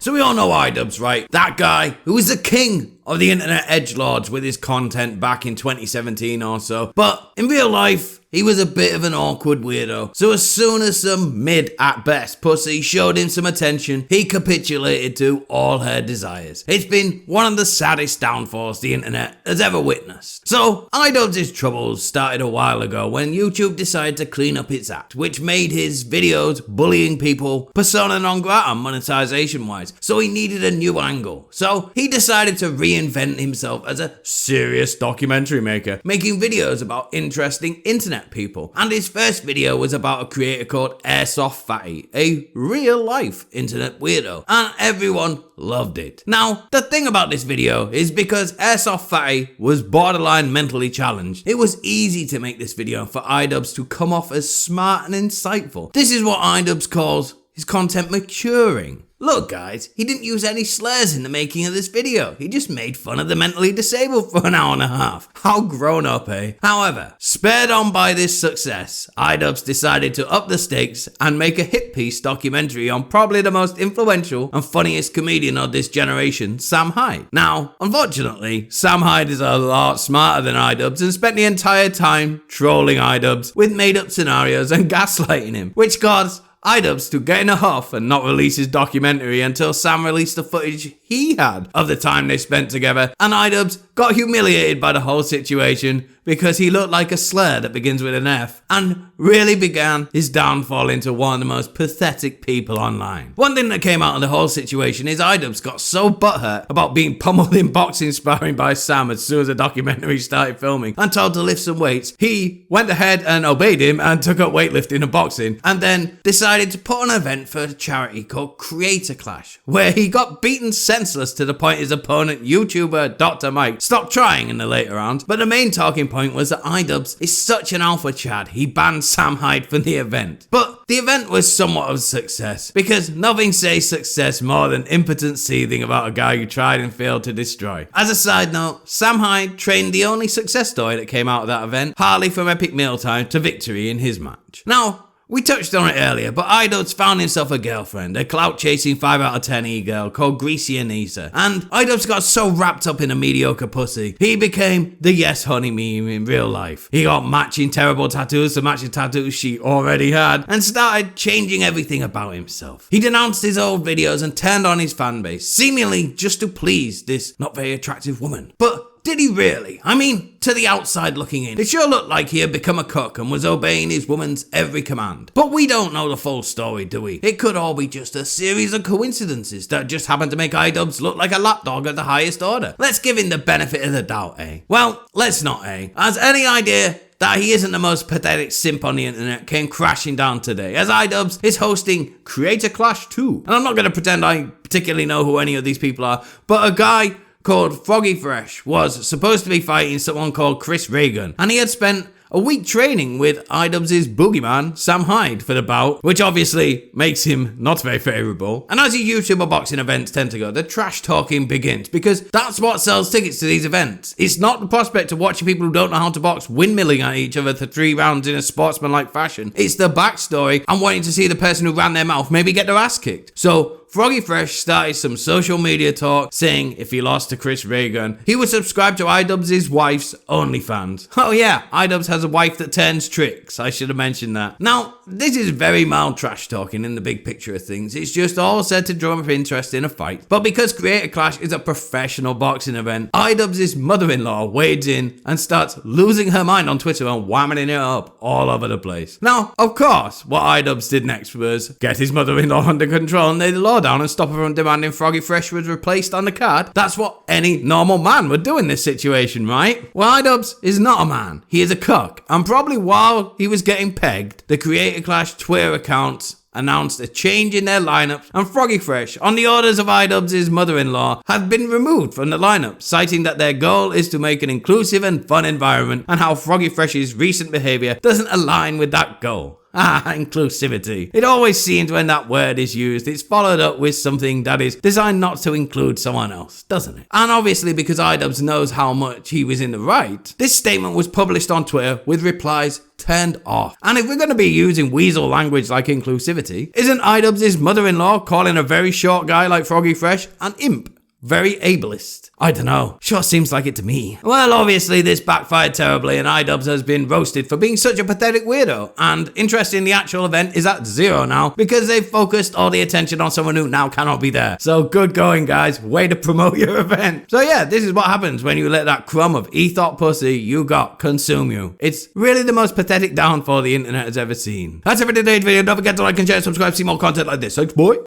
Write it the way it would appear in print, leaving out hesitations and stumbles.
So we all know Idubbbz, right? That guy who was the king of the internet edgelords with his content back in 2017 or so. But in real life, he was a bit of an awkward weirdo. So as soon as some mid at best pussy showed him some attention, he capitulated to all her desires. It's been one of the saddest downfalls the internet has ever witnessed. So Idubbbz' troubles started a while ago when YouTube decided to clean up its act, which made his videos bullying people persona non grata monetization wise. So he needed a new angle. So he decided to reinvent himself as a serious documentary maker, making videos about interesting internet people. And his first video was about a creator called Airsoft Fight, a real life internet weirdo, and everyone loved it. Now, the thing about this video is because Airsoft Fight was borderline mentally challenged, it was easy to make this video for Idubbbz to come off as smart and insightful. This is what Idubbbz calls his content maturing. Look guys, he didn't use any slurs in the making of this video. He just made fun of the mentally disabled for an hour and a half. How grown up, eh? However, spurred on by this success, Idubbbz decided to up the stakes and make a hit piece documentary on probably the most influential and funniest comedian of this generation, Sam Hyde. Now, unfortunately, Sam Hyde is a lot smarter than Idubbbz and spent the entire time trolling Idubbbz with made up scenarios and gaslighting him, which caused Idubbbz to get in a huff and not release his documentary until Sam released the footage he had of the time they spent together, and Idubbbz got humiliated by the whole situation because he looked like a slur that begins with an F, and really began his downfall into one of the most pathetic people online. One thing that came out of the whole situation is Idubbbz got so butthurt about being pummeled in boxing sparring by Sam as soon as the documentary started filming and told to lift some weights, he went ahead and obeyed him and took up weightlifting and boxing, and then decided to put on an event for a charity called Creator Clash, where he got beaten senseless to the point his opponent, YouTuber Dr. Mike, stopped trying in the later rounds. But the main talking point was that Idubbbz is such an alpha chad, he banned Sam Hyde from the event. But the event was somewhat of a success, because nothing says success more than impotent seething about a guy who tried and failed to destroy. As a side note, Sam Hyde trained the only success story that came out of that event, Harley from Epic Mealtime, to victory in his match. Now, we touched on it earlier, but Idubbbz found himself a girlfriend, a clout-chasing 5 out of 10 e-girl called Greasy Anissa. And Idubbbz got so wrapped up in a mediocre pussy, he became the yes honey meme in real life. He got matching terrible tattoos to match the tattoos she already had, and started changing everything about himself. He denounced his old videos and turned on his fanbase, seemingly just to please this not very attractive woman. But did he really? I mean, to the outside looking in, it sure looked like he had become a cook and was obeying his woman's every command. But we don't know the full story, do we? It could all be just a series of coincidences that just happened to make Idubbbz look like a lapdog of the highest order. Let's give him the benefit of the doubt, eh? Well, let's not, eh? Has any idea that he isn't the most pathetic simp on the internet came crashing down today, as Idubbbz is hosting Creator Clash 2. And I'm not going to pretend I particularly know who any of these people are, but a guy called Froggy Fresh was supposed to be fighting someone called Chris Reagan, and he had spent a week training with Idubbbz' boogeyman, Sam Hyde, for the bout, which obviously makes him not very favourable. And as the YouTuber boxing events tend to go, the trash talking begins, because that's what sells tickets to these events. It's not the prospect of watching people who don't know how to box windmilling at each other for 3 rounds in a sportsmanlike fashion. It's the backstory and wanting to see the person who ran their mouth maybe get their ass kicked. So Froggy Fresh started some social media talk saying if he lost to Chris Reagan, he would subscribe to Idubbbz' wife's OnlyFans. Oh yeah, Idubbbz has a wife that turns tricks. I should have mentioned that. Now, this is very mild trash talking in the big picture of things. It's just all said to drum up interest in a fight. But because Creator Clash is a professional boxing event, Idubbbz' mother-in-law wades in and starts losing her mind on Twitter and whamming it up all over the place. Now, of course, what Idubbbz did next was get his mother-in-law under control and lay the law down and stop her from demanding Froggy Fresh was replaced on the card. That's what any normal man would do in this situation, right? Well, Idubbbz is not a man. He is a cuck. And probably while he was getting pegged, the Creator Clash Twitter accounts announced a change in their lineups, and Froggy Fresh, on the orders of Idubbbz' mother-in-law, have been removed from the lineup, citing that their goal is to make an inclusive and fun environment, and how Froggy Fresh's recent behaviour doesn't align with that goal. Inclusivity. It always seems when that word is used, it's followed up with something that is designed not to include someone else, doesn't it? And obviously because Idubbbz knows how much he was in the right, this statement was published on Twitter with replies turned off. And if we're going to be using weasel language like inclusivity, isn't Idubbbz' mother-in-law calling a very short guy like Froggy Fresh an imp? Very ableist. I don't know. Sure seems like it to me. Well, obviously this backfired terribly and Idubbbz has been roasted for being such a pathetic weirdo. And interest in the actual event is at 0 now because they've focused all the attention on someone who now cannot be there. So good going, guys. Way to promote your event. So yeah, this is what happens when you let that crumb of ethot pussy you got consume you. It's really the most pathetic downfall the internet has ever seen. That's it for today's video. Don't forget to like and share, subscribe, see more content like this. Thanks, boy.